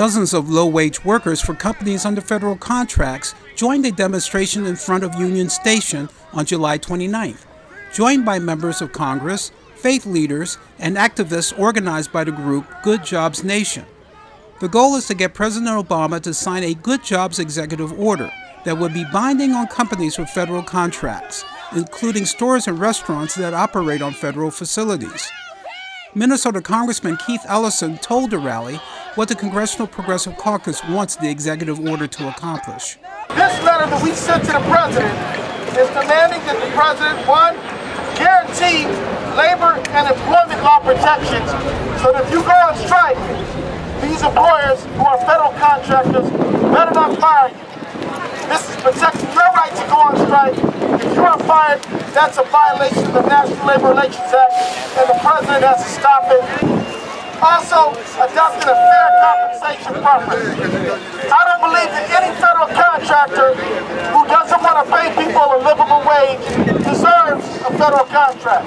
Dozens of low-wage workers for companies under federal contracts joined a demonstration in front of Union Station on July 29th, joined by members of Congress, faith leaders, and activists organized by the group Good Jobs Nation. The goal is to get President Obama to sign a Good Jobs executive order that would be binding on companies with federal contracts, including stores and restaurants that operate on federal facilities. Minnesota Congressman Keith Ellison told the rally what the Congressional Progressive Caucus wants the executive order to accomplish. This letter that we sent to the president is demanding that the president, one, guarantee labor and employment law protections so that if you go on strike, these employers who are federal contractors better not fire you. This is protecting your right to go on strike. If you are fired, that's a violation of the National Labor Relations Act, and the president has to stop it. Also, adopting a fair compensation preference. I don't believe that any federal contractor who doesn't want to pay people a livable wage deserves a federal contract.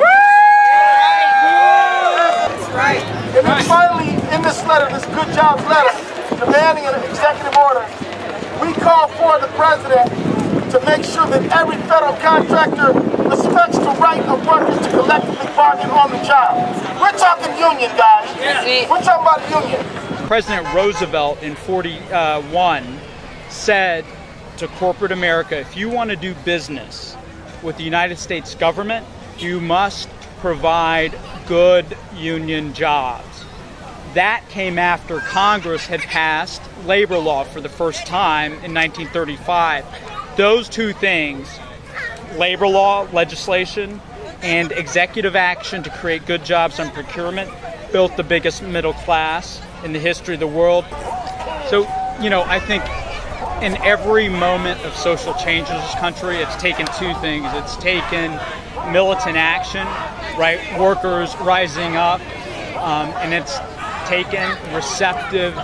Right. And then finally, in this letter, this Good Jobs letter, demanding an executive order, we call for the president to make sure that every federal contractor respects the right of workers to collectively bargain on the job. We're talking union, guys. Yeah. We're talking about union. President Roosevelt in 1941 said to corporate America, if you want to do business with the United States government, you must provide good union jobs. That came after Congress had passed labor law for the first time in 1935. Those two things, labor law legislation and executive action to create good jobs on procurement, built the biggest middle class in the history of the world. So, I think in every moment of social change in this country, it's taken two things. It's taken militant action, right? Workers rising up, and it's taken receptive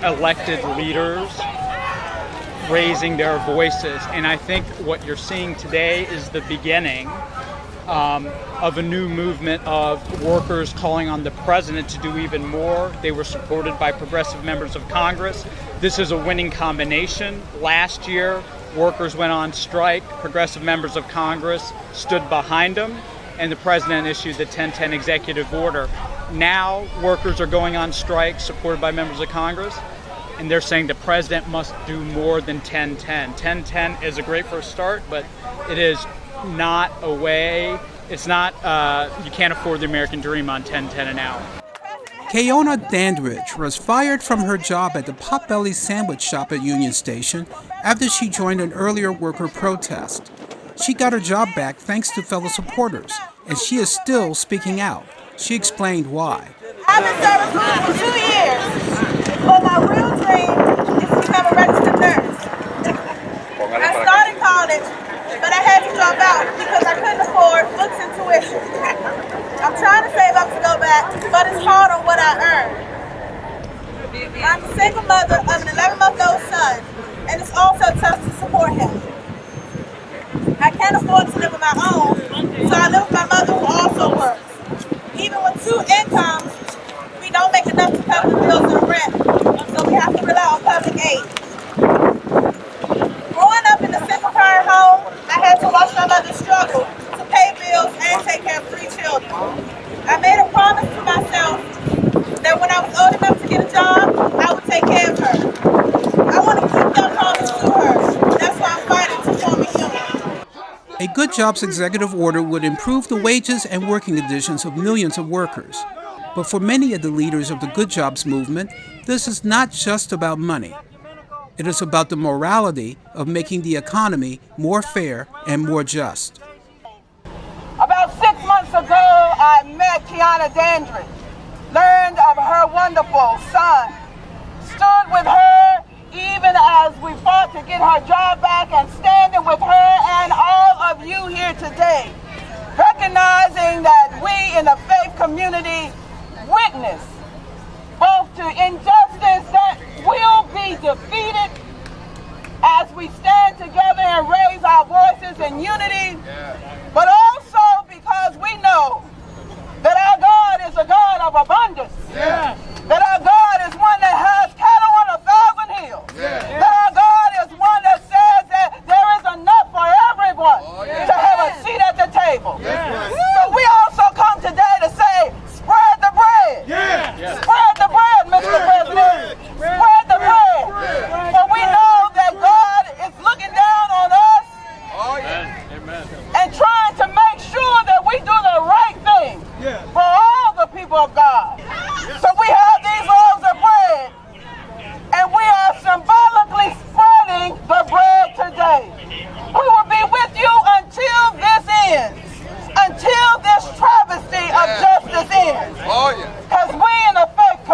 elected leaders raising their voices. And I think what you're seeing today is the beginning of a new movement of workers calling on the president to do even more. They were supported by progressive members of Congress. This is a winning combination. Last year, workers went on strike. Progressive members of Congress stood behind them, and the president issued the 1010 executive order. Now, workers are going on strike, supported by members of Congress, and they're saying the president must do more than 1010. 1010 is a great first start, but it is not a way. It's not, you can't afford the American dream on 1010 an hour. Onna Dandridge was fired from her job at the Potbelly sandwich shop at Union Station after she joined an earlier worker protest. She got her job back thanks to fellow supporters, and she is still speaking out. She explained why. I've been serving food for 2 years, but my real dream is to become a registered nurse. I started college, but I had to drop out because I couldn't afford books and tuition. I'm trying to save up to go back, but it's hard on what I earn. I'm a single mother of an 11-month-old son, and it's also tough to support him. I can't afford to live on my own, so I live with my mother who also works. Even with 2 incomes, we don't make enough to cover the bills and rent, so we have to rely on public aid. Growing up in a single-parent home, I had to watch my mother struggle to pay bills and take care of 3 children. I made a promise to myself that when I was old enough to get a job, I would take care of her. I want to keep that promise to her. That's why I'm fighting to form a union. A Good Jobs executive order would improve the wages and working conditions of millions of workers. But for many of the leaders of the Good Jobs movement, this is not just about money. It is about the morality of making the economy more fair and more just. About 6 months ago, I met Onna Dandridge, learned of her wonderful son, stood with her even as we fought to get her job back, and standing with her and all of you here today, recognizing that we in the faith community witness both to injustice that will be defeated as we stand together and raise our voices in unity, but also because we know that our God is a God of abundance, that our God is one that has cattle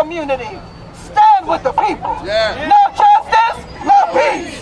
community. Stand with the people. No justice, no peace.